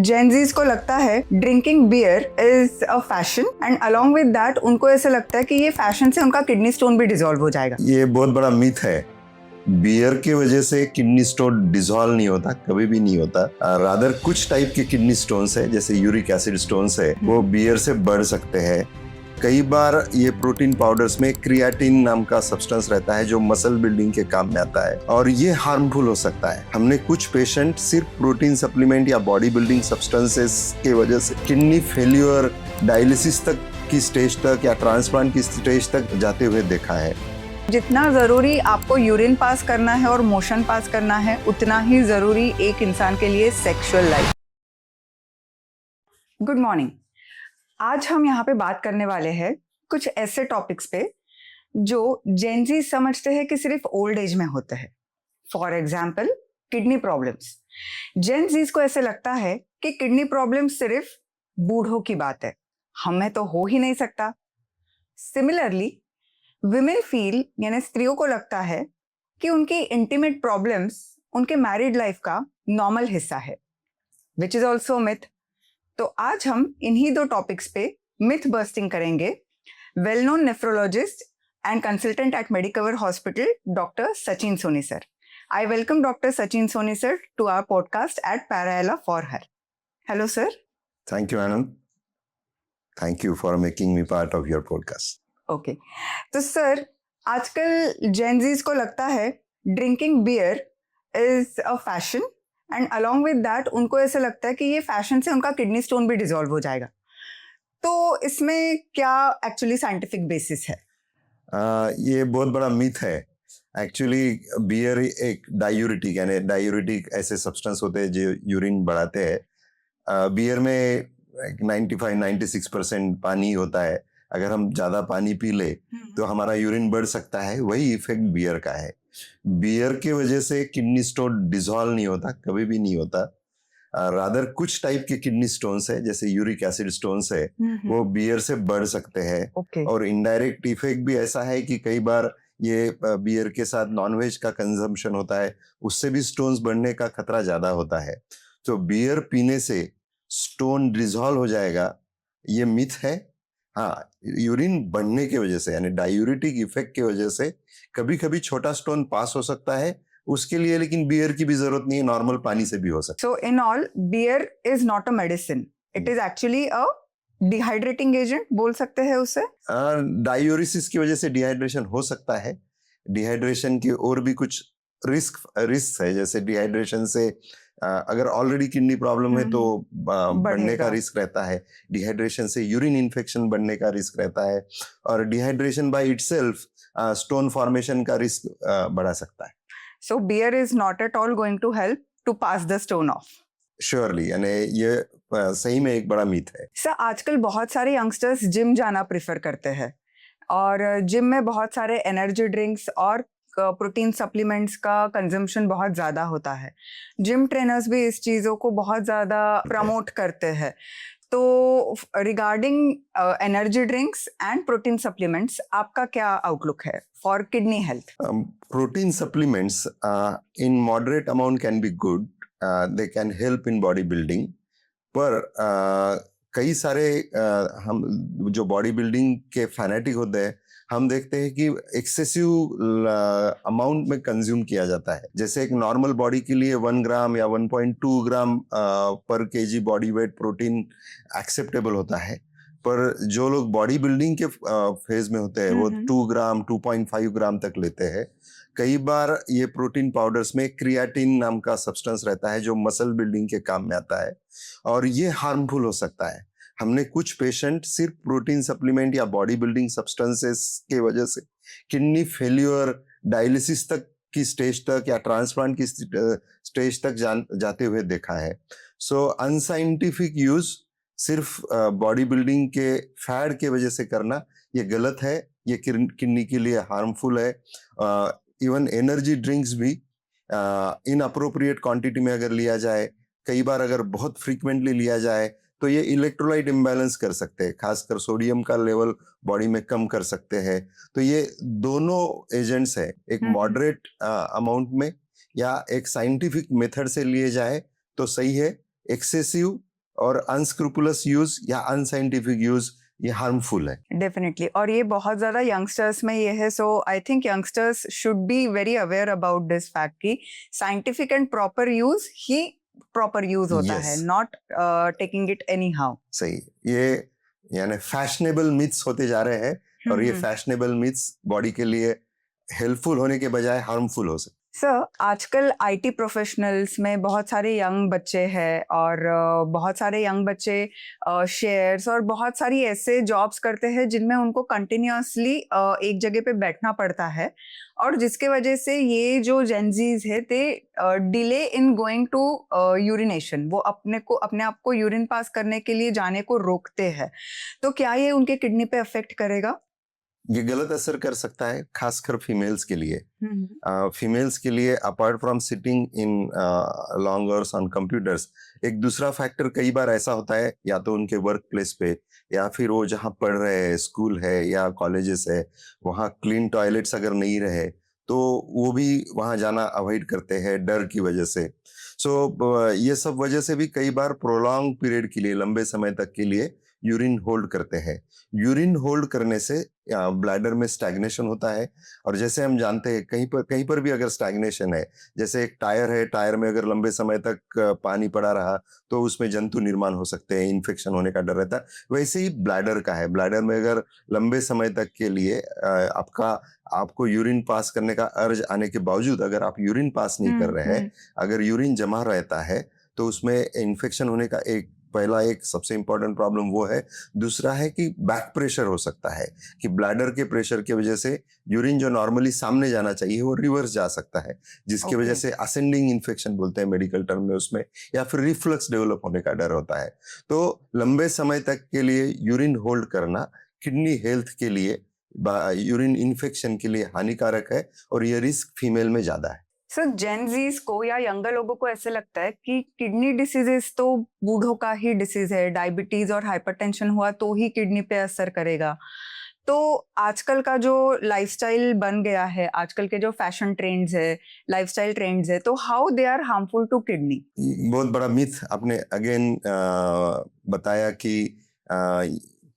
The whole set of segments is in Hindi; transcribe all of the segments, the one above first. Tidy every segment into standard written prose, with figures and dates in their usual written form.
जेनजीज को लगता है drinking beer is a fashion and along with that उनको ऐसा लगता है कि ये फैशन से उनका किडनी स्टोन भी डिसॉल्व हो जाएगा। ये बहुत बड़ा मिथ है। बियर की वजह से किडनी स्टोन डिसॉल्व नहीं होता, कभी भी नहीं होता। रादर कुछ टाइप के किडनी स्टोन्स है, जैसे यूरिक एसिड स्टोन्स है, वो बियर से बढ़ सकते हैं। कई बार ये प्रोटीन पाउडर्स में क्रिएटिन नाम का सब्सटेंस रहता है जो मसल बिल्डिंग के काम में आता है और ये हार्मफुल हो सकता है। हमने कुछ पेशेंट सिर्फ प्रोटीन सप्लीमेंट या बॉडी बिल्डिंग सब्सटेंसेस के वजह से किडनी फेल्यूर, डायलिसिस तक की स्टेज तक या ट्रांसप्लांट की स्टेज तक जाते हुए देखा है। जितना जरूरी आपको यूरिन पास करना है और मोशन पास करना है, उतना ही जरूरी एक इंसान के लिए सेक्सुअल लाइफ। Good morning. आज हम यहाँ पे बात करने वाले हैं कुछ ऐसे टॉपिक्स पे जो जेनजी समझते हैं कि सिर्फ ओल्ड एज में होते हैं। For example kidney problems. Gen Zs को ऐसे लगता है कि किडनी प्रॉब्लम सिर्फ बूढ़ों की बात है, हमें तो हो ही नहीं सकता। सिमिलरली विमेन फील यानी स्त्रियों को लगता है कि उनकी इंटीमेट प्रॉब्लम्स उनके मैरिड लाइफ का नॉर्मल हिस्सा है, विच इज ऑल्सो मिथ। तो आज हम इन्हीं दो टॉपिक्स पे मिथ बस्टिंग करेंगे। Well known nephrologist and consultant at Medicover hospital doctor Sachin Soni sir. I welcome doctor Sachin Soni sir to our podcast at Paraela for her. Hello sir. Thank you Anand, thank you for making me part of your podcast. Okay, तो सर आजकल जेनजीज को लगता है drinking beer is a fashion and along with that उनको ऐसा लगता है कि ये फैशन से उनका किडनी स्टोन भी डिसॉल्व हो जाएगा। तो इसमें क्या एक्चुअली साइंटिफिक बेसिस है? ये बहुत बड़ा मिथ है। एक्चुअली बियर एक डायूरिटिक यानी डायूरिटिक ऐसे सब्सटेंस होते हैं जो यूरिन बढ़ाते हैं। बियर में 95-96% पानी होता है। अगर हम ज्यादा पानी पी ले तो हमारा यूरिन बढ़ सकता है, वही इफेक्ट बियर का है। बियर की वजह से किडनी स्टोन डिसॉल्व नहीं होता, कभी भी नहीं होता। रादर कुछ टाइप के किडनी स्टोन्स है, जैसे यूरिक एसिड स्टोन्स है, वो बियर से बढ़ सकते हैं। Okay. और इनडायरेक्ट इफेक्ट भी ऐसा है कि कई बार ये बियर के साथ नॉनवेज का कंजम्पशन होता है, उससे भी स्टोन्स बढ़ने का खतरा ज्यादा होता है। तो बियर पीने से स्टोन डिसॉल्व हो जाएगा, ये मिथ है। हाँ, यूरिन बढ़ने की वजह से यानी डायूरिटिक इफेक्ट की वजह से कभी कभी छोटा स्टोन पास हो सकता है, उसके लिए लेकिन बियर की भी जरूरत नहीं है, नॉर्मल पानी से भी हो सकता है। So in all beer is not a medicine, it is actually a dehydrating agent बोल सकते हैं उसे। डायूरिसिस की वजह से डिहाइड्रेशन हो सकता है। डिहाइड्रेशन के और भी कुछ रिस्क है, जैसे डिहाइड्रेशन से अगर ऑलरेडी किडनी प्रॉब्लम है तो बढ़ने का रिस्क रहता है। डिहाइड्रेशन से यूरिन इन्फेक्शन बढ़ने का रिस्क रहता है और dehydration by itself stone formation का रिस्क बढ़ा सकता है। So beer is not at all going to help to pass the stone off. Surely, यानी ये सही में एक बड़ा मिथ है। सर आजकल बहुत सारे यंगस्टर्स जिम जाना प्रेफर करते हैं और जिम में बहुत सारे एनर्जी ड्रिंक्स और प्रोटीन सप्लीमेंट्स का कंजम्पशन बहुत ज़्यादा होता है। जिम ट्रेनर्स भी इस चीज़ों को बहुत ज़्यादा प्रमोट करते हैं। तो regarding energy drinks and protein supplements आपका क्या आउटलुक है for kidney health? Protein supplements in moderate amount can be good, they can help in body building. पर कई सारे हम जो बॉडी बिल्डिंग के फैनेटिक होते हैं, हम देखते हैं कि एक्सेसिव अमाउंट में कंज्यूम किया जाता है। जैसे एक नॉर्मल बॉडी के लिए 1 ग्राम या 1.2 ग्राम पर KG body weight protein acceptable होता है, पर जो लोग बॉडी बिल्डिंग के फेज में होते हैं वो 2 ग्राम 2.5 ग्राम तक लेते हैं। कई बार ये प्रोटीन पाउडर्स में क्रिएटिन नाम का सब्सटेंस रहता है जो मसल बिल्डिंग के काम में आता है और ये हार्मफुल हो सकता है। हमने कुछ पेशेंट सिर्फ प्रोटीन सप्लीमेंट या बॉडी बिल्डिंग सब्सटेंसेस के वजह से किडनी फेल्यूर, डायलिसिस तक की स्टेज तक या ट्रांसप्लांट की स्टेज तक जाते हुए देखा है। सो अनसाइंटिफिक यूज सिर्फ बॉडी बिल्डिंग के फैड के वजह से करना ये गलत है, ये किडनी के लिए हार्मफुल है। इवन एनर्जी ड्रिंक्स भी इनअप्रोप्रिएट क्वांटिटी में अगर लिया जाए, कई बार अगर बहुत फ्रीक्वेंटली लिया जाए तो ये इलेक्ट्रोलाइट इम्बैलेंस कर सकते हैं, खासकर सोडियम का लेवल बॉडी में कम कर सकते हैं। तो ये दोनों एजेंट्स है, एक मॉडरेट अमाउंट में या एक साइंटिफिक मेथड से लिए जाए तो सही है। एक्सेसिव और अनस्क्रूपुलस यूज या अनसाइंटिफिक यूज ये हार्मफुल है। डेफिनेटली, और ये बहुत ज्यादा यंगस्टर्स में ये है, so I think youngsters should be very aware about this fact कि साइंटिफिक एंड प्रॉपर यूज ही प्रॉपर यूज होता है, Yes. Not taking it anyhow. सही, ये यानी फैशनेबल मिथ्स होते जा रहे हैं और ये फैशनेबल मिथ्स बॉडी के लिए हेल्पफुल होने के बजाय हार्मफुल हो सकते। सर, आजकल आईटी प्रोफेशनल्स में बहुत सारे यंग बच्चे हैं और बहुत सारे यंग बच्चे शेयर्स और बहुत सारी ऐसे जॉब्स करते हैं जिनमें उनको कंटिन्यूअसली एक जगह पे बैठना पड़ता है, और जिसके वजह से ये जो जेनजीज है they delay in going to urination, वो अपने आप को यूरिन पास करने के लिए जाने को रोकते हैं। तो क्या ये उनके किडनी पे अफेक्ट करेगा? ये गलत असर कर सकता है, खासकर फीमेल्स के लिए। फीमेल्स के लिए apart from sitting in long hours on computers, एक दूसरा फैक्टर कई बार ऐसा होता है, या तो उनके वर्क प्लेस पे या फिर वो जहाँ पढ़ रहे हैं, स्कूल है या कॉलेजेस है, वहाँ क्लीन टॉयलेट्स अगर नहीं रहे तो वो भी वहाँ जाना अवॉइड करते हैं डर की वजह से। सो ये सब वजह से भी कई बार प्रोलॉन्ग पीरियड के लिए, लंबे समय तक के लिए यूरिन होल्ड करते हैं। यूरिन होल्ड करने से ब्लैडर में स्टैग्नेशन होता है, और जैसे हम जानते हैं कहीं पर भी अगर स्टैग्नेशन है, जैसे एक टायर है, टायर में अगर लंबे समय तक पानी पड़ा रहा तो उसमें जंतु निर्माण हो सकते हैं, इन्फेक्शन होने का डर रहता है। वैसे ही ब्लैडर का है, ब्लैडर में अगर लंबे समय तक के लिए आपको यूरिन पास करने का अर्ज आने के बावजूद अगर आप यूरिन पास नहीं कर रहे हैं, अगर यूरिन जमा रहता है तो उसमें इन्फेक्शन होने का एक सबसे इंपॉर्टेंट प्रॉब्लम वो है। दूसरा है कि बैक प्रेशर हो सकता है, कि ब्लैडर के प्रेशर की वजह से यूरिन जो नॉर्मली सामने जाना चाहिए वो रिवर्स जा सकता है, जिसकी वजह से असेंडिंग इन्फेक्शन बोलते हैं मेडिकल टर्म में उसमें, या फिर रिफ्लक्स डेवलप होने का डर होता है। तो लंबे समय तक के लिए यूरिन होल्ड करना किडनी हेल्थ के लिए, यूरिन इन्फेक्शन के लिए हानिकारक है, और ये रिस्क फीमेल में ज्यादा है। सर, जेनजीज को या यंगर लोगों को ऐसे लगता है कि किडनी डिसीजेस तो बूढ़ों का ही डिसीज है, डायबिटीज और हाइपरटेंशन हुआ तो ही किडनी पे असर करेगा। तो आजकल का जो लाइफस्टाइल बन गया है, आजकल के जो फैशन ट्रेंड्स है, लाइफस्टाइल ट्रेंड्स है, तो how they are harmful to kidney? बहुत बड़ा मिथ आपने अगेन बताया कि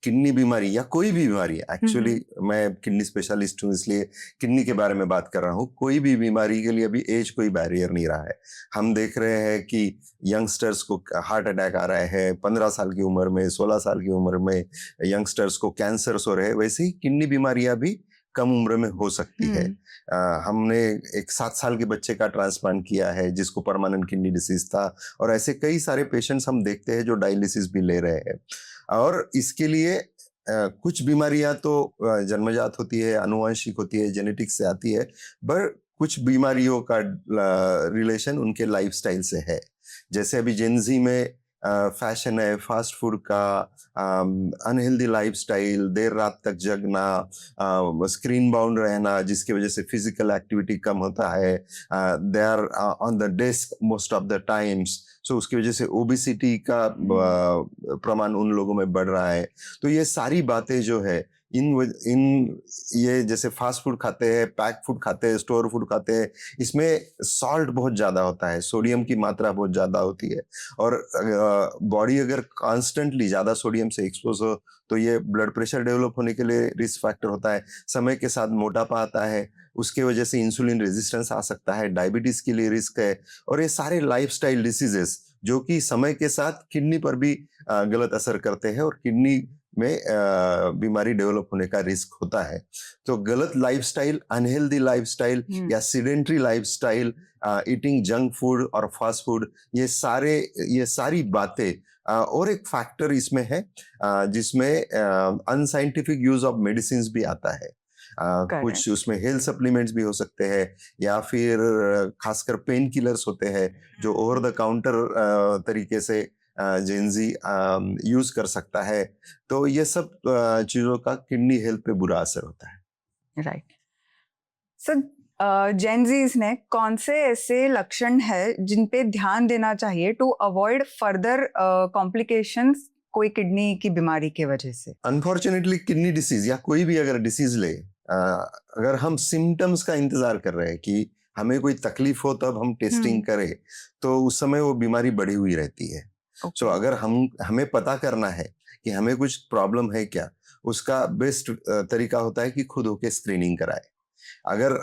किडनी बीमारी या कोई भी बीमारी, एक्चुअली मैं किडनी स्पेशलिस्ट हूँ इसलिए किडनी के बारे में बात कर रहा हूँ, कोई भी बीमारी के लिए अभी एज कोई बैरियर नहीं रहा है। हम देख रहे हैं कि यंगस्टर्स को हार्ट अटैक आ रहा है, 15 साल की उम्र में, 16 साल की उम्र में यंगस्टर्स को कैंसर हो रहे हैं। वैसे ही किडनी बीमारियां भी कम उम्र में हो सकती है। हमने एक 7 साल के बच्चे का ट्रांसप्लांट किया है जिसको परमानेंट किडनी डिसीज था, और ऐसे कई सारे पेशेंट्स हम देखते हैं जो डायलिसिस भी ले रहे हैं। और इसके लिए कुछ बीमारियां तो जन्मजात होती है, आनुवंशिक होती है, जेनेटिक्स से आती है, पर कुछ बीमारियों का रिलेशन उनके लाइफस्टाइल से है। जैसे अभी जेनजी में फैशन है फास्ट फूड का, अनहेल्दी लाइफस्टाइल, देर रात तक जगना, स्क्रीन बाउंड रहना जिसकी वजह से फिजिकल एक्टिविटी कम होता है, they are on the desk most of the times, so उसकी वजह से ओबिसिटी का प्रमाण उन लोगों में बढ़ रहा है। तो ये सारी बातें जो है इन ये जैसे फास्ट फूड खाते हैं, पैक फूड खाते हैं, स्टोर फूड खाते हैं, इसमें सॉल्ट बहुत ज्यादा होता है, सोडियम की मात्रा बहुत ज्यादा होती है, और बॉडी अगर कॉन्स्टेंटली ज्यादा सोडियम से एक्सपोज हो तो ये ब्लड प्रेशर डेवलप होने के लिए रिस्क फैक्टर होता है। समय के साथ मोटापा आता है, उसके वजह से इंसुलिन रेजिस्टेंस आ सकता है, डायबिटीज के लिए रिस्क है, और ये सारे लाइफस्टाइल डिसीजेस जो कि समय के साथ किडनी पर भी गलत असर करते हैं और किडनी में बीमारी डेवलप होने का रिस्क होता है। तो गलत लाइफस्टाइल, अनहेल्दी लाइफस्टाइल या sedentary lifestyle, eating junk food और फास्ट फूड, ये सारी बातें, और एक फैक्टर इसमें है जिसमें अनसाइंटिफिक यूज ऑफ मेडिसिन भी आता है। कुछ उसमें हेल्थ सप्लीमेंट्स भी हो सकते हैं, या फिर खासकर पेन किलर्स होते हैं जो ओवर द काउंटर तरीके से जेनजी यूज कर सकता है। तो ये सब चीजों का किडनी हेल्थ पे बुरा असर होता है। राइट। सर, जेनजीज ने कौन से ऐसे लक्षण है जिन पे ध्यान देना चाहिए टू अवॉइड फर्दर कॉम्प्लिकेशंस कोई किडनी की बीमारी की वजह से? अनफॉर्चुनेटली किडनी डिसीज या कोई भी अगर डिसीज ले, अगर हम सिम्टम्स का इंतजार कर रहे हैं कि हमें कोई तकलीफ हो तब हम टेस्टिंग करें, तो उस समय वो बीमारी बढ़ी हुई रहती है। सो अगर हमें पता करना है कि हमें कुछ प्रॉब्लम है क्या, उसका बेस्ट तरीका होता है कि खुद होके स्क्रीनिंग कराए। अगर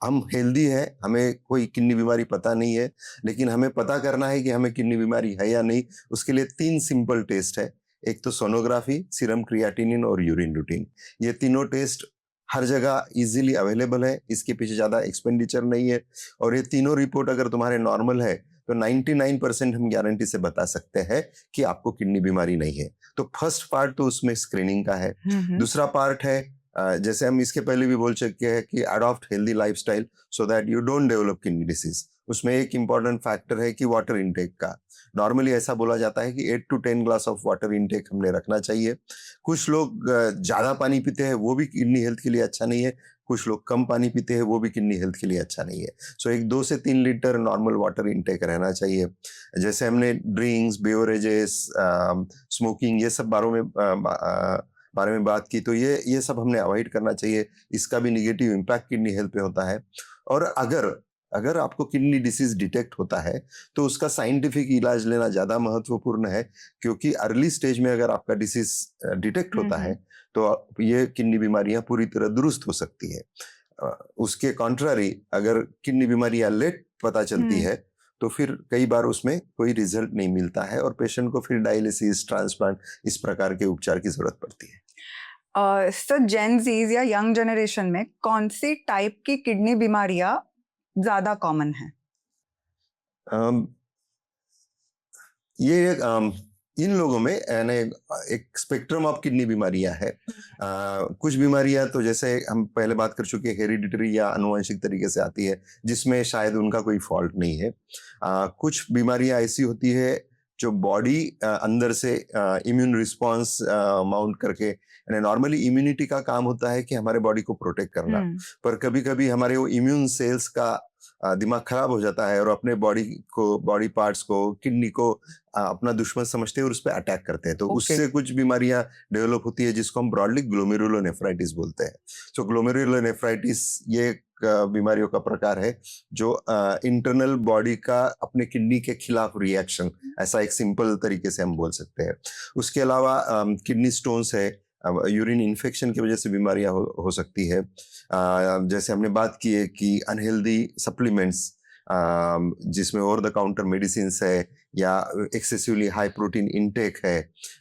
हम हेल्दी है, हमें कोई किडनी बीमारी पता नहीं है, लेकिन हमें पता करना है कि हमें किडनी बीमारी है या नहीं, उसके लिए 3 सिंपल टेस्ट है। एक तो सोनोग्राफी, सीरम क्रिएटिनिन और यूरिन रूटीन। ये तीनों टेस्ट हर जगह इजीली अवेलेबल है, इसके पीछे ज़्यादा एक्सपेंडिचर नहीं है, और ये तीनों रिपोर्ट अगर तुम्हारे नॉर्मल है तो 99% हम गारंटी से बता सकते हैं कि आपको किडनी बीमारी नहीं है। तो फर्स्ट पार्ट तो उसमें स्क्रीनिंग का है। दूसरा पार्ट है, जैसे हम इसके पहले भी बोल चुके हैं कि adopt healthy lifestyle so that you don't develop kidney disease. उसमें एक इंपॉर्टेंट फैक्टर है कि वाटर इनटेक का। नॉर्मली ऐसा बोला जाता है कि 8 to 10 glass of water intake हमने रखना चाहिए। कुछ लोग ज्यादा पानी पीते हैं, वो भी किडनी हेल्थ के लिए अच्छा नहीं है। कुछ लोग कम पानी पीते हैं, वो भी किडनी हेल्थ के लिए अच्छा नहीं है। सो एक 2 से 3 लीटर नॉर्मल वाटर इनटेक रहना चाहिए। जैसे हमने ड्रिंक्स, बेवरेजेस, स्मोकिंग, ये सब बारे में बात की, तो ये सब हमने अवॉइड करना चाहिए। इसका भी निगेटिव इम्पैक्ट किडनी हेल्थ पे होता है। और अगर आपको किडनी डिसीज डिटेक्ट होता है तो उसका साइंटिफिक इलाज लेना ज़्यादा महत्वपूर्ण है, क्योंकि अर्ली स्टेज में अगर आपका डिसीज डिटेक्ट होता है तो ये किडनी बीमारियां पूरी तरह दुरुस्त हो सकती है। उसके कॉन्ट्रारी अगर किडनी बीमारियां लेट पता चलती है तो फिर कई बार उसमें कोई रिजल्ट नहीं मिलता है और पेशेंट को फिर डायलिसिस, ट्रांसप्लांट, इस प्रकार के उपचार की जरूरत पड़ती है। सर, जेन ज़ीज या यंग जनरेशन में कौन सी टाइप की किडनी बीमारियां ज्यादा कॉमन है? ये इन लोगों में यानी एक स्पेक्ट्रम ऑफ किडनी बीमारियां है। कुछ बीमारियां तो जैसे हम पहले बात कर चुके, हेरिडिटरी या आनुवंशिक तरीके से आती है, जिसमें शायद उनका कोई फॉल्ट नहीं है। कुछ बीमारियां ऐसी होती है जो बॉडी अंदर से इम्यून रिस्पॉन्स माउंट करके, नॉर्मली इम्यूनिटी का काम होता है कि हमारे बॉडी को प्रोटेक्ट करना, पर कभी कभी हमारे वो इम्यून सेल्स का दिमाग खराब हो जाता है और अपने बॉडी पार्ट्स को, किडनी को अपना दुश्मन समझते हैं और उस पर अटैक करते हैं। तो उससे कुछ बीमारियां डेवलप होती है जिसको हम ब्रॉडली ग्लोमेरुलोनेफ्राइटिस बोलते हैं। सो ग्लोमेरुलोनेफ्राइटिस ये बीमारियों का प्रकार है जो इंटरनल बॉडी का अपने किडनी के खिलाफ रिएक्शन, ऐसा एक सिंपल तरीके से हम बोल सकते हैं। उसके अलावा किडनी स्टोन्स है, यूरिन इन्फेक्शन की वजह से बीमारियां हो सकती है। जैसे हमने बात की है कि अनहेल्दी सप्लीमेंट्स, जिसमें ओवर द काउंटर मेडिसिन है या एक्सेसिवली हाई प्रोटीन इनटेक है,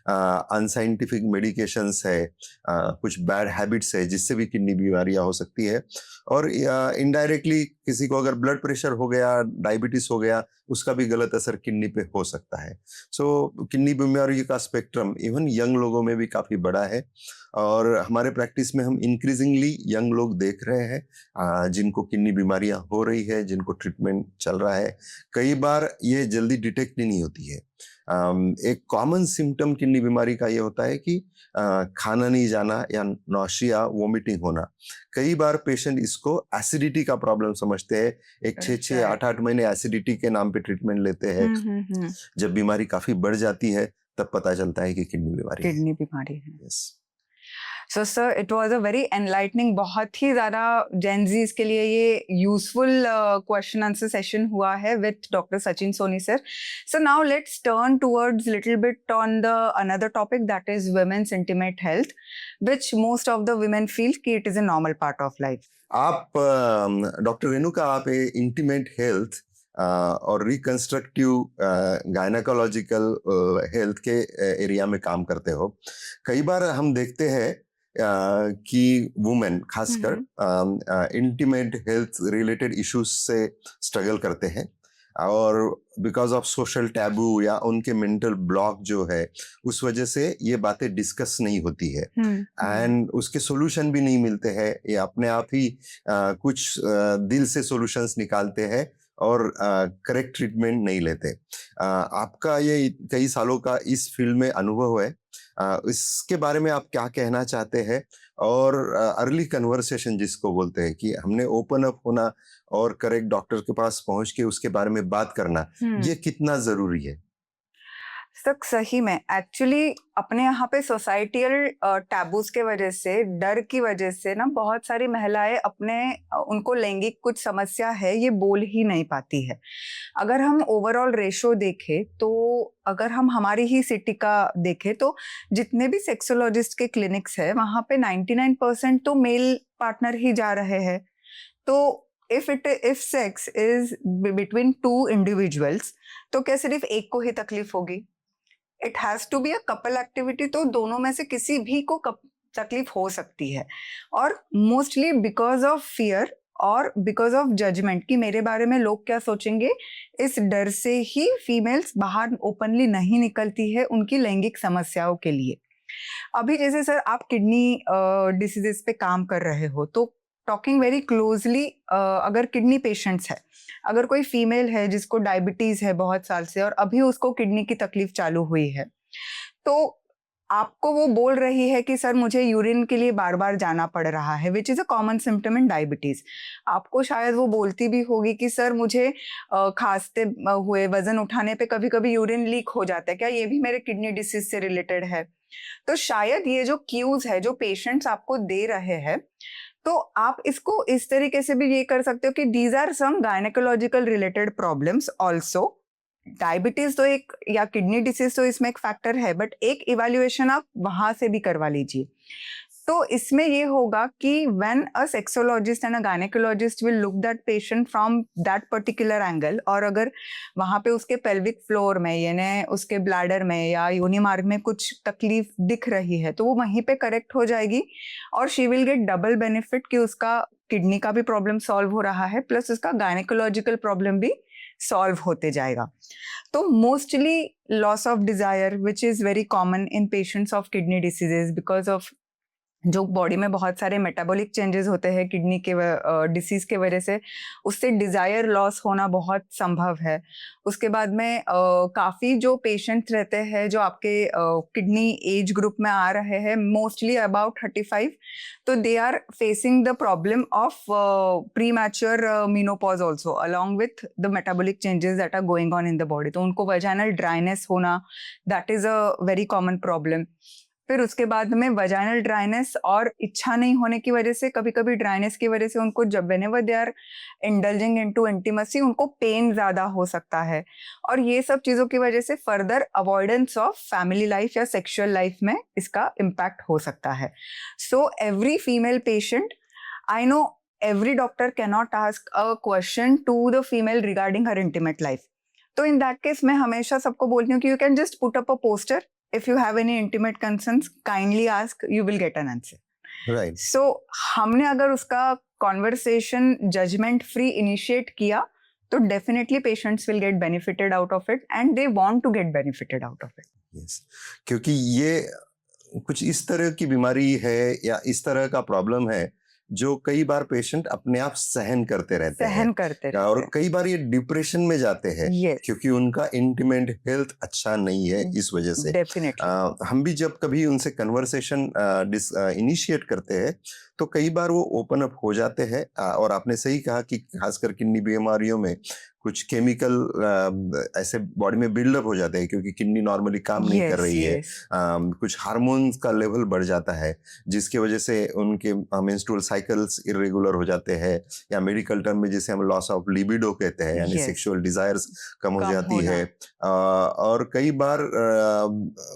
अनसाइंटिफिक मेडिकेशंस है, कुछ बैड हैबिट्स है, जिससे भी किडनी बीमारियां हो सकती है। और इनडायरेक्टली किसी को अगर ब्लड प्रेशर हो गया, डायबिटीज हो गया, उसका भी गलत असर किडनी पे हो सकता है। सो किडनी बीमारी का स्पेक्ट्रम इवन यंग लोगों में भी काफी बड़ा है, और हमारे प्रैक्टिस में हम इंक्रीजिंगली यंग लोग देख रहे हैं जिनको किडनी बीमारियां हो रही है, जिनको ट्रीटमेंट चल रहा है। कई बार ये जल्दी डिटेक्ट नहीं होती है। एक कॉमन सिम्टम किडनी बीमारी का ये होता है कि खाना नहीं जाना या नौशिया, वोमिटिंग होना। कई बार पेशेंट इसको एसिडिटी का प्रॉब्लम समझते हैं, एक 6-6, 8-8 महीने एसिडिटी के नाम पे ट्रीटमेंट लेते हैं। जब बीमारी काफी बढ़ जाती है तब पता चलता है कि किडनी बीमारी है। Yes. So sir, it was a very enlightening, बहुत ही ज़्यादा Gen Zs के लिए ये useful question answer session हुआ है with Dr. Sachin Soni sir. So now let's turn towards little bit on the another topic, that is women's intimate health, which most of the women feel कि it is a normal part of life. आप डॉक्टर रेणुका, आप इंटीमेट हेल्थ और रिकंस्ट्रक्टिव गायनाकोलॉजिकल हेल्थ के एरिया में काम करते हो। कई बार हम देखते हैं कि वुमेन खासकर इंटीमेट हेल्थ रिलेटेड इश्यूज से स्ट्रगल करते हैं, और बिकॉज ऑफ सोशल टैबू या उनके मेंटल ब्लॉक जो है, उस वजह से ये बातें डिस्कस नहीं होती है, एंड उसके सॉल्यूशन भी नहीं मिलते हैं। ये अपने आप ही कुछ दिल से सॉल्यूशंस निकालते हैं और करेक्ट ट्रीटमेंट नहीं लेते। आपका ये कई सालों का इस फील्ड में अनुभव है, इसके बारे में आप क्या कहना चाहते हैं? और अर्ली कन्वर्सेशन जिसको बोलते हैं कि हमने ओपन अप होना और करेक्ट डॉक्टर के पास पहुंच के उसके बारे में बात करना, ये कितना जरूरी है? सही में एक्चुअली अपने यहाँ पे सोसाइटियल टैबूज के वजह से, डर की वजह से ना बहुत सारी महिलाएं अपने उनको लैंगिक कुछ समस्या है ये बोल ही नहीं पाती है। अगर हम ओवरऑल रेशो देखें तो अगर हम हमारी ही सिटी का देखें तो जितने भी सेक्सोलॉजिस्ट के क्लिनिक्स है वहाँ पे 99% तो मेल पार्टनर ही जा रहे हैं। तो if sex is between two individuals तो क्या सिर्फ एक को ही तकलीफ होगी? It has to be a couple activity, तो दोनों में से किसी भी को तकलीफ हो सकती है। और मोस्टली बिकॉज ऑफ फियर और बिकॉज ऑफ जजमेंट कि मेरे बारे में लोग क्या सोचेंगे, इस डर से ही फीमेल्स बाहर ओपनली नहीं निकलती है उनकी लैंगिक समस्याओं के लिए। अभी जैसे सर आप किडनी डिसीजेस पे काम कर रहे हो तो टॉकिंग वेरी क्लोजली, अगर किडनी पेशेंट्स है, अगर कोई फीमेल है जिसको डायबिटीज है बहुत साल से और अभी उसको किडनी की तकलीफ चालू हुई है, तो आपको वो बोल रही है कि सर मुझे यूरिन के लिए बार बार जाना पड़ रहा है, which is a common symptom in diabetes. आपको शायद वो बोलती भी होगी कि सर मुझे खांसते हुए वजन उठाने पे कभी कभी यूरिन लीक हो जाता है, क्या ये भी मेरे किडनी डिसीज से रिलेटेड है? तो शायद ये जो क्यूज है जो पेशेंट्स आपको दे रहे हैं, तो आप इसको इस तरीके से भी ये कर सकते हो कि these are some gynaecological related problems also. Diabetes तो एक या किडनी डिसीज तो इसमें एक फैक्टर है, बट एक इवैल्यूएशन आप वहां से भी करवा लीजिए। तो इसमें ये होगा कि when a sexologist and a gynaecologist will look that patient from that particular angle, और अगर वहां पे उसके पेल्विक फ्लोर में यानी उसके ब्लैडर में या योनि मार्ग में कुछ तकलीफ दिख रही है तो वो वहीं पे करेक्ट हो जाएगी और she will get double benefit कि उसका किडनी का भी प्रॉब्लम सॉल्व हो रहा है प्लस उसका गायनेकोलॉजिकल प्रॉब्लम भी सॉल्व होते जाएगा। तो mostly loss of desire which is very common in patients of kidney diseases because of जो बॉडी में बहुत सारे मेटाबॉलिक चेंजेस होते हैं किडनी के डिसीज के वजह से, उससे डिजायर लॉस होना बहुत संभव है। उसके बाद में काफ़ी जो पेशेंट्स रहते हैं जो आपके किडनी एज ग्रुप में आ रहे हैं, मोस्टली अबाउट 35, तो they are facing the problem of premature menopause also along with the metabolic changes that are going on in the body. तो उनको वजाइनल ड्राइनेस होना, that is a very common problem. फिर उसके बाद में वजाइनल ड्राइनेस और इच्छा नहीं होने की वजह से, कभी कभी ड्राइनेस की वजह से उनको जब whenever they are indulging into intimacy उनको पेन ज्यादा हो सकता है, और ये सब चीजों की वजह से further avoidance of family life या सेक्सुअल लाइफ में इसका इम्पैक्ट हो सकता है। So every female patient, I know every doctor cannot ask a question to the female regarding her intimate life. तो in that case मैं हमेशा सबको बोलती हूँ कि you can just put up a poster. If you have any intimate concerns, kindly ask, you will get an answer. Right. So हमने अगर उसका conversation judgment free initiate किया तो definitely patients will get benefited out of it and they want to get benefited out of it. Yes. क्योंकि ये कुछ इस तरह की बीमारी है या इस तरह का प्रॉब्लम है जो कई बार पेशेंट अपने आप सहन करते रहते हैं और कई बार ये डिप्रेशन में जाते हैं क्योंकि उनका इंटीमेट हेल्थ अच्छा नहीं है। इस वजह से हम भी जब कभी उनसे कन्वर्सेशन इनिशिएट करते हैं तो कई बार वो ओपन अप हो जाते हैं। और आपने सही कहा कि खासकर किडनी बीमारियों में कुछ केमिकल ऐसे बॉडी में बिल्डअप हो जाते हैं क्योंकि किडनी नॉर्मली काम नहीं कर रही है। कुछ हार्मोन्स का लेवल बढ़ जाता है जिसकी वजह से उनके मेंस्ट्रुअल साइकिल्स इरेगुलर हो जाते हैं, या मेडिकल टर्म में जिसे हम लॉस ऑफ लिबिडो कहते हैं, यानी सेक्सुअल डिजायर्स कम हो जाती है। और कई बार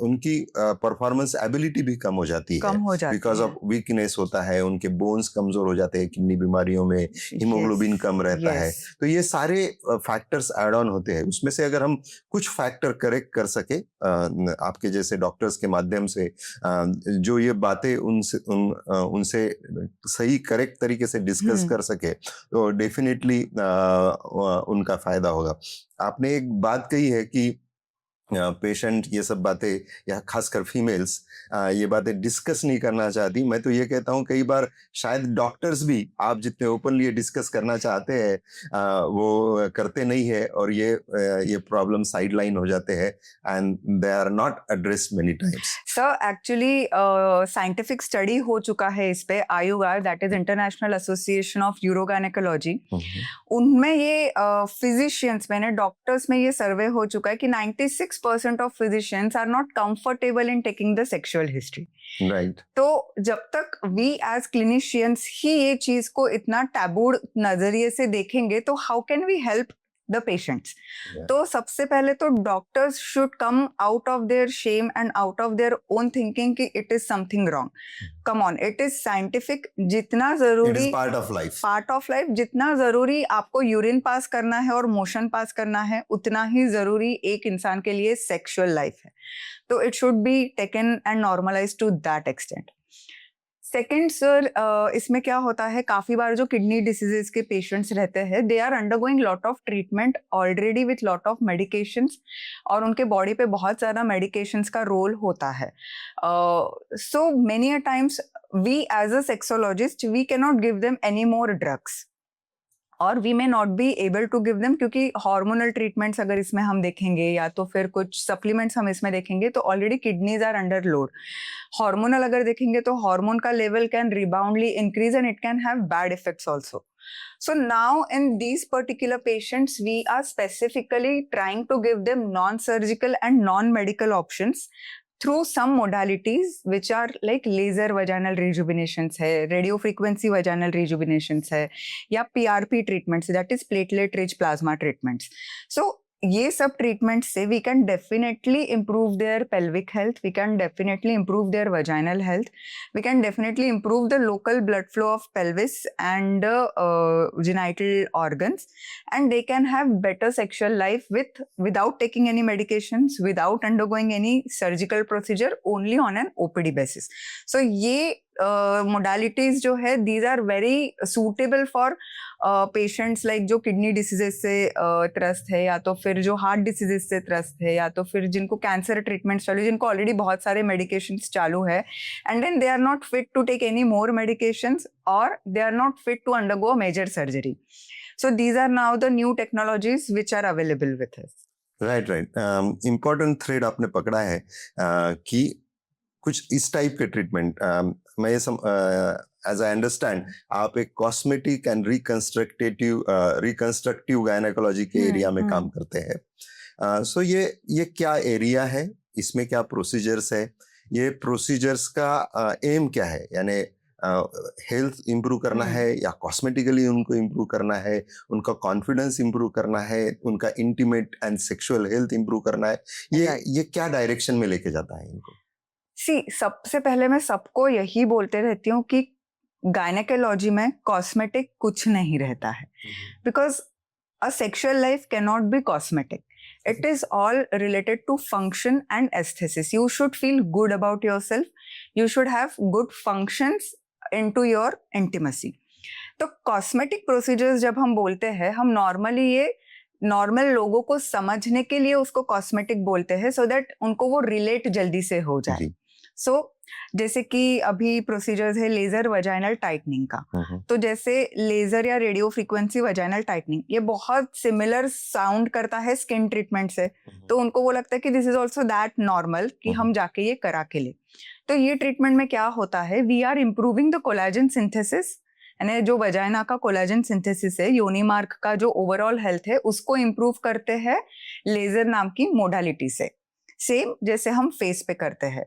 उनकी परफॉर्मेंस एबिलिटी भी कम हो जाती है बिकॉज ऑफ वीकनेस होता है, उनके बोन्स कमजोर हो जाते हैं किडनी बीमारियों में, हीमोग्लोबिन कम रहता है। तो ये सारे फैक्टर्स ऐड ऑन होते हैं। उसमें से अगर हम कुछ फैक्टर करेक्ट कर सके आपके जैसे डॉक्टर्स के माध्यम से, जो ये बातें उनसे सही करेक्ट तरीके से डिस्कस कर सके तो डेफिनेटली उनका फायदा होगा। आपने एक बात कही है कि पेशेंट ये सब बातें या खासकर फीमेल्स ये बातें डिस्कस नहीं करना चाहती। मैं तो ये कहता हूँ कई बार शायद डॉक्टर्स भी आप जितने ओपनली डिस्कस करना चाहते हैं वो करते नहीं है और ये प्रॉब्लम साइडलाइन हो जाते हैं and they are not addressed many times. Sir actually scientific study हो चुका है इस पे, आयुगार that is International Association of Urogynecology. उनमें ये फिजिशियंस में डॉक्टर्स में ये सर्वे हो चुका है कि 96 96% of physicians are not comfortable in taking the sexual history. Right तो जब तक we as clinicians ही ये चीज को इतना टैबूड नजरिए से देखेंगे तो how can we help the patients? Yeah. तो सबसे पहले तो doctors should come out of their shame and out of their own thinking कि it is something wrong. Come on, it is scientific. जितना इट जरूरी इज पार्ट ऑफ लाइफ जितना जरूरी आपको यूरिन पास करना है और मोशन पास करना है, उतना ही जरूरी एक इंसान के लिए सेक्सुअल लाइफ है. तो it should be taken and normalize to that extent. Second sir, इसमें क्या होता है, काफी बार जो किडनी डिसीजेस के पेशेंट्स रहते हैं, they are undergoing lot of treatment already with lot of medications, और उनके बॉडी पे बहुत सारा मेडिकेशंस का रोल होता है. So many a times we as a sexologist we can not give them any more drugs, और we may not be able to give them, क्योंकि हार्मोनल ट्रीटमेंट्स अगर इसमें हम देखेंगे या तो फिर कुछ सप्लीमेंट्स हम इसमें देखेंगे तो already kidneys are under load. Hormonal अगर देखेंगे तो हार्मोन का level can reboundly increase and it can have bad effects also. So now in these particular patients, we are specifically trying to give them non-surgical and non-medical options through some modalities which are like laser vaginal rejuvenations है, radio frequency vaginal rejuvenations है, या PRP treatments, that is platelet rich plasma treatments. So ये सब ट्रीटमेंट से we can definitely improve their pelvic health, we can definitely improve their vaginal health, we can definitely improve the local blood flow of pelvis and genital organs, and they can have better sexual life without taking any medications, without undergoing any surgical procedure, only on an OPD basis. So ये modalities जो है, these are very suitable for patients like जो किडनी डिसीजेस से त्रस्त है, या तो फिर जो हार्ट डिसीजेस से त्रस्त है, या तो फिर जिनको कैंसर ट्रीटमेंट्स चालू है, जिनको ऑलरेडी बहुत सारे मेडिकेशंस चालू है, and then they are not fit to take any more medications, और they are not fit to undergo a major surgery. So these are now the new technologies which are available with us. Right. Important thread आपने पकड़ा है कि कुछ इस टाइप के ट्रीटमेंट, मैं ये एज आई अंडरस्टैंड आप एक कॉस्मेटिक एंड रिकंस्ट्रक्टिव गायनेकोलॉजी के एरिया में काम करते हैं. सो ये क्या एरिया है, इसमें क्या प्रोसीजर्स है, ये प्रोसीजर्स का एम क्या है, यानी हेल्थ इंप्रूव करना है या कॉस्मेटिकली उनको इंप्रूव करना है, उनका कॉन्फिडेंस इंप्रूव करना है, उनका intimate and sexual health improve करना है, ये क्या डायरेक्शन में लेके जाता है इनको? सबसे पहले मैं सबको यही बोलते रहती हूँ कि गायनेकोलॉजी में कॉस्मेटिक कुछ नहीं रहता है, because a sexual life can not be cosmetic. It is all related to function and aesthesis. You should feel good about yourself. You should have good functions into your intimacy. तो cosmetic procedures जब हम बोलते हैं, हम नॉर्मली ये नॉर्मल लोगों को समझने के लिए उसको कॉस्मेटिक बोलते हैं, सो दैट उनको वो रिलेट जल्दी से हो जाए. सो जैसे कि अभी प्रोसीजर्स है लेजर वजाइनल टाइटनिंग का, तो जैसे लेजर या रेडियो फ्रीक्वेंसी वजाइनल टाइटनिंग, ये बहुत सिमिलर साउंड करता है स्किन ट्रीटमेंट से, तो उनको वो लगता है कि this is also that normal कि हम जाके ये करा के ले. तो ये ट्रीटमेंट में क्या होता है, we are improving the collagen synthesis, यानी जो वजाइना का कोलाजन सिंथेसिस है, योनि मार्ग का जो ओवरऑल हेल्थ है, उसको इम्प्रूव करते हैं लेजर नाम की मोडालिटी से, सेम जैसे हम फेस पे करते हैं.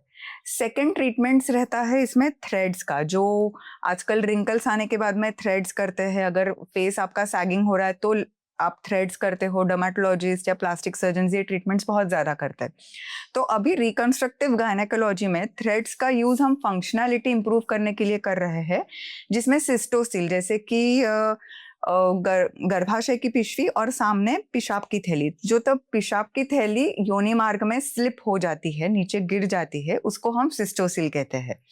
सेकेंड ट्रीटमेंट्स रहता है इसमें थ्रेड्स का, जो आजकल रिंकल्स आने के बाद में थ्रेड्स करते हैं. अगर फेस आपका सैगिंग हो रहा है तो आप थ्रेड्स करते हो, डर्मेटोलॉजिस्ट या प्लास्टिक सर्जन ये ट्रीटमेंट्स बहुत ज़्यादा करते हैं. तो अभी रिकंस्ट्रक्टिव गायनेकोलॉजी में थ्रेड्स का यूज़ हम फंक्शनैलिटी इंप्रूव करने के लिए कर रहे हैं, जिसमें सिस्टोसिल, जैसे कि गर्भाशय की पिशवी और सामने पेशाब की थैली, जो तब पेशाब की थैली योनि मार्ग में स्लिप हो जाती है, नीचे गिर जाती है, उसको हम सिस्टोसिल कहते हैं.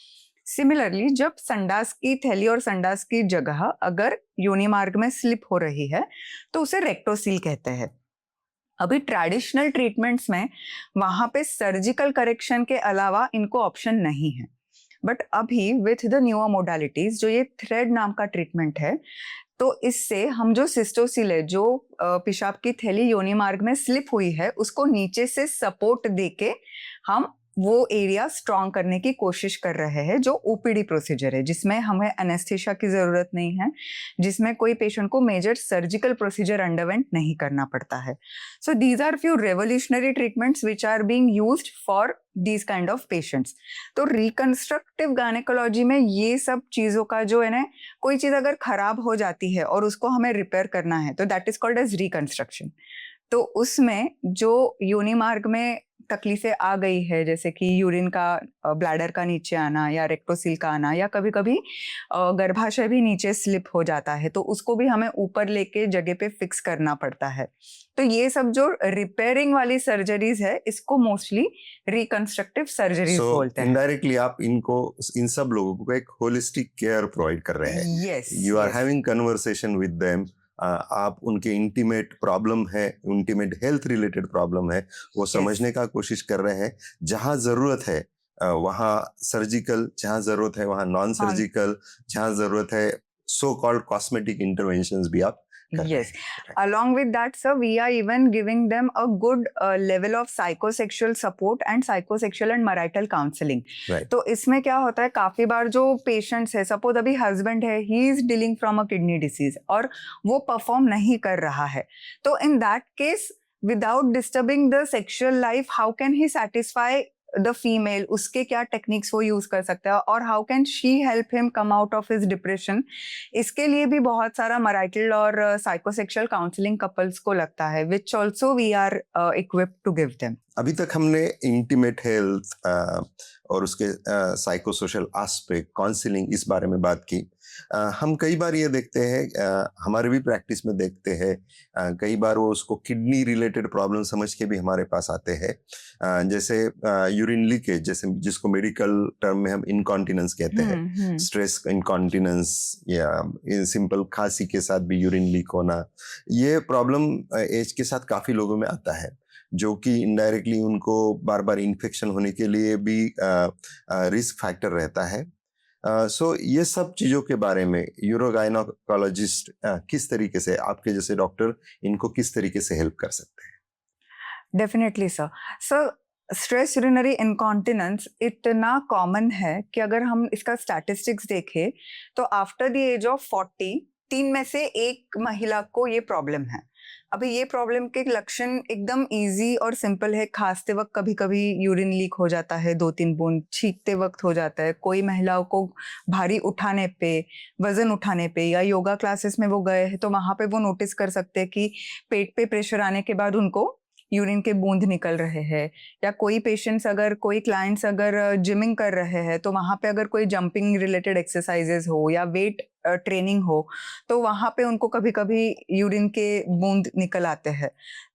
सिमिलरली जब संडास की थैली और संडास की जगह अगर योनि मार्ग में स्लिप हो रही है तो उसे रेक्टोसिल कहते हैं. अभी ट्रेडिशनल ट्रीटमेंट्स में वहां पे सर्जिकल करेक्शन के अलावा इनको ऑप्शन नहीं है, बट अभी विथ द न्यूअर मोडालिटीज, जो ये थ्रेड नाम का ट्रीटमेंट है, तो इससे हम जो सिस्टोसिल है, जो पेशाब की थैली योनि मार्ग में स्लिप हुई है, उसको नीचे से सपोर्ट देके हम वो एरिया स्ट्रॉन्ग करने की कोशिश कर रहे हैं, जो ओपीडी प्रोसीजर है, जिसमें हमें एनेस्थीसिया की जरूरत नहीं है, जिसमें कोई पेशेंट को मेजर सर्जिकल प्रोसीजर अंडरवेंट नहीं करना पड़ता है. So these are few revolutionary treatments which are being used for these kind of patients. तो रिकंस्ट्रक्टिव गायनेकोलॉजी में ये सब चीजों का जो है ना, कोई चीज अगर खराब हो जाती है और उसको हमें रिपेयर करना है, तो that is called as reconstruction. तो उसमें जो योनि मार्ग में तकलीफें आ गई है, जैसे कि यूरिन का, ब्लैडर का नीचे आना या रेक्टोसिल का आना, या कभी कभी गर्भाशय भी नीचे स्लिप हो जाता है, तो उसको भी हमें ऊपर लेके जगह पे फिक्स करना पड़ता है. तो ये सब जो रिपेयरिंग वाली सर्जरीज है, इसको मोस्टली रिकंस्ट्रक्टिव सर्जरीज सो बोलते हैं. इनडायरेक्टली आप इनको, इन सब लोगों को एक होलिस्टिक केयर प्रोवाइड कर रहे हैं. Yes, you are having conversation with them. आप उनके इंटीमेट प्रॉब्लम है, इंटीमेट हेल्थ रिलेटेड प्रॉब्लम है, वो समझने का कोशिश कर रहे हैं. जहां जरूरत है वहाँ सर्जिकल, जहां जरूरत है वहाँ नॉन सर्जिकल, जहां जरूरत है सो कॉल्ड कॉस्मेटिक इंटरवेंशंस भी आप कर रहे Yes. हैं. Along with that, sir, we are even giving them a good level of psychosexual support and psychosexual and marital counseling. Right. तो इसमें क्या होता है, काफी बार जो पेशेंट्स है, सपोज अभी हस्बैंड है, he is dealing from a kidney disease और वो परफॉर्म नहीं कर रहा है, तो in that case without disturbing the sexual life, how can he satisfy the female, उसके क्या टेक्निक्स वो यूज कर सकता है, और how can she help him come out of his depression. इसके लिए भी बहुत सारा मैरिटल और साइकोसेक्सुअल काउंसलिंग कपल्स को लगता है, which also we are equipped to give them. अभी तक हमने इंटीमेट हेल्थ और उसके साइकोसोशल एस्पेक्ट, काउंसलिंग, इस बारे में बात की. हम कई बार ये देखते हैं, हमारे भी प्रैक्टिस में देखते हैं, कई बार वो उसको किडनी रिलेटेड प्रॉब्लम समझ के भी हमारे पास आते हैं. जैसे यूरिन लीकेज, जैसे जिसको मेडिकल टर्म में हम इनकॉन्टिनेंस कहते हैं, स्ट्रेस इनकॉन्टिनेंस, या सिंपल खांसी के साथ भी यूरिन लीक होना, ये प्रॉब्लम एज के साथ काफी लोगों में आता है, जो कि इनडायरेक्टली उनको बार बार इन्फेक्शन होने के लिए भी रिस्क फैक्टर रहता है. सो ये सब चीज़ों के बारे में यूरोगाइनोकोलॉजिस्ट किस तरीके से, आपके जैसे डॉक्टर, इनको किस तरीके से हेल्प कर सकते हैं? Definitely sir. Sir, stress urinary incontinence इतना कॉमन है कि अगर हम इसका स्टैटिस्टिक्स देखें तो आफ्टर द एज ऑफ 40 3 में से 1 महिला को ये प्रॉब्लम है. अभी ये प्रॉब्लम के लक्षण एकदम इजी और सिंपल है. खांसते वक्त कभी कभी यूरिन लीक हो जाता है, 2-3 बूंद, छींकते वक्त हो जाता है. कोई महिलाओं को भारी उठाने पे, वजन उठाने पे, या योगा क्लासेस में वो गए हैं तो वहां पे वो नोटिस कर सकते हैं कि पेट पे प्रेशर आने के बाद उनको यूरिन के बूंद निकल रहे हैं. या कोई पेशेंट्स, अगर कोई क्लाइंट्स अगर जिमिंग कर रहे हैं तो वहां पे अगर कोई जंपिंग रिलेटेड एक्सरसाइजेस हो या वेट ट्रेनिंग हो, तो वहां पे उनको कभी कभी यूरिन के बूंद निकल आते हैं.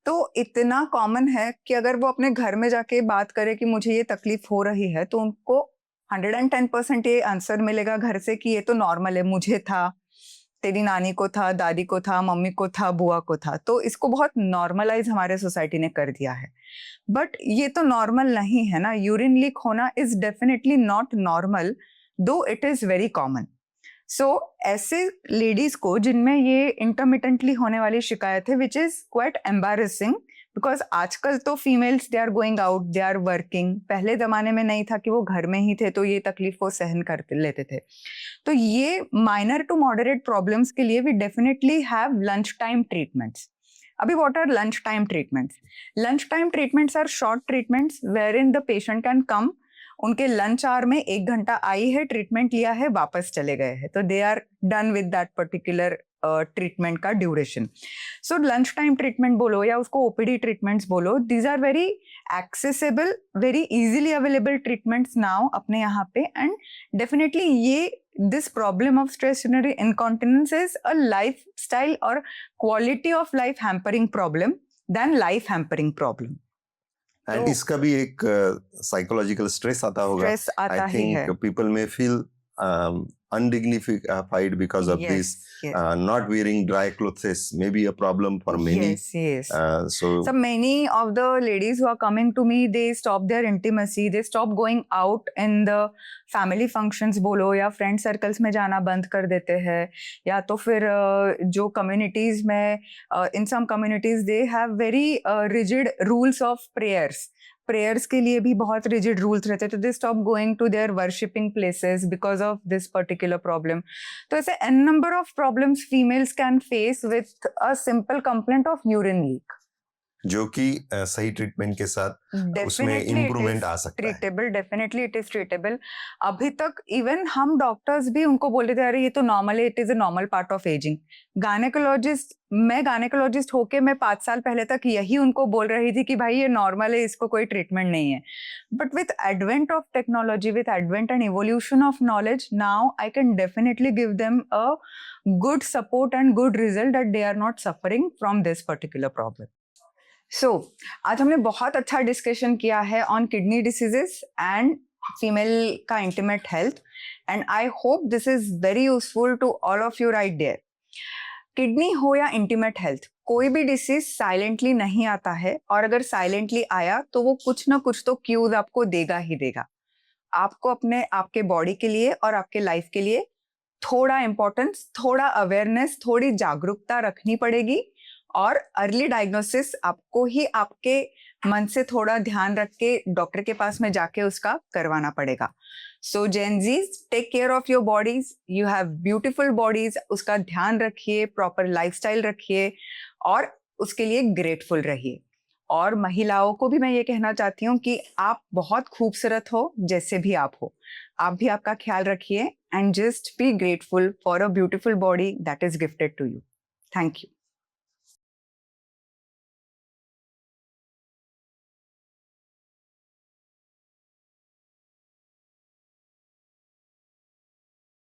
तो इतना कॉमन है कि अगर वो अपने घर में जाके बात करे कि मुझे ये तकलीफ हो रही है, तो उनको 110% ये आंसर मिलेगा घर से कि ये तो नॉर्मल है, मुझे था, तेरी नानी को था, दादी को था, मम्मी को था, बुआ को था. तो इसको बहुत नॉर्मलाइज हमारे सोसाइटी ने कर दिया है. बट ये तो नॉर्मल नहीं है ना. यूरिन लीक होना इज डेफिनेटली नॉट नॉर्मल, दो इट इज वेरी कॉमन. सो ऐसे लेडीज को जिनमें ये इंटरमिटेंटली होने वाली शिकायत है, which is quite embarrassing, because आजकल तो females they are going out, they are working. पहले जमाने में नहीं था कि वो घर में ही थे तो ये तकलीफ को सहन कर लेते थे. तो ये माइनर टू मॉडरेट प्रॉब्लम्स के लिए we definitely have lunch time treatments. अभी what are lunch time treatments? Lunch time treatments are short treatments where in the patient can come, उनके लंच आवर में 1 घंटा आई है, ट्रीटमेंट लिया है, वापस चले गए हैं, तो they are done with that particular treatment का duration. So lunch time treatment बोलो या उसको ओपीडी ट्रीटमेंट्स बोलो, these are very accessible, very easily available treatments now अपने यहाँ पे. एंड डेफिनेटली ये this problem of stress urinary incontinence is a life style और quality of life hampering problem then life hampering problem. And इसका भी एक साइकोलॉजिकल स्ट्रेस आता होगा. स्ट्रेस आता आई ही है. Think people may feel undignified because of Yes, this. yes. Not wearing dry clothes may be a problem for many. Yes, yes. So many of the ladies who are coming to me, they stop their intimacy, they stop going out in the family functions बोलो, या friend circles में जाना बंद कर देते हैं, या तो फिर जो communities में, in some communities they have very rigid rules of prayers. Prayers के लिए भी बहुत रिजिड रूल्स रहते हैं, तो they stop going to their worshipping places because of this particular problem. तो ऐसे an number of problems females can face with a simple complaint of urine leak, जो कि सही ट्रीटमेंट के साथ उसमें इम्प्रूवमेंट आ सकता है. Treatable, definitely it is treatable. अभी तक इवन हम डॉक्टर्स भी उनको बोले जा रहे हैं ये तो नॉर्मल है, it is a normal part of ageing. मैं गायनेकोलॉजिस्ट होके मैं 5 साल पहले तक यही उनको बोल रही थी कि भाई ये नॉर्मल है, इसको कोई ट्रीटमेंट नहीं है. But with advent of technology, with advent and evolution of knowledge, now I can definitely give them a good support and good result that they are not suffering from this particular problem. So आज हमने बहुत अच्छा डिस्कशन किया है on kidney diseases and female का intimate health, and I hope this is very useful to all of you right there. Kidney हो या इंटीमेट हेल्थ, कोई भी डिसीज साइलेंटली नहीं आता है, और अगर साइलेंटली आया तो वो कुछ ना कुछ तो क्यूज आपको देगा ही देगा. आपको अपने आपके बॉडी के लिए और आपके लाइफ के लिए थोड़ा इंपॉर्टेंस, थोड़ा अवेयरनेस, थोड़ी जागरूकता रखनी पड़ेगी, और अर्ली डायग्नोसिस आपको ही आपके मन से थोड़ा ध्यान रख के डॉक्टर के पास में जाके उसका करवाना पड़ेगा. So Gen Zs, take care of your bodies. You have beautiful bodies, उसका ध्यान रखिए, प्रॉपर लाइफस्टाइल रखिए, और उसके लिए ग्रेटफुल रहिए. और महिलाओं को भी मैं ये कहना चाहती हूँ कि आप बहुत खूबसूरत हो जैसे भी आप हो. आप भी आपका ख्याल रखिए, and just be grateful for a beautiful body that is gifted to you. Thank you.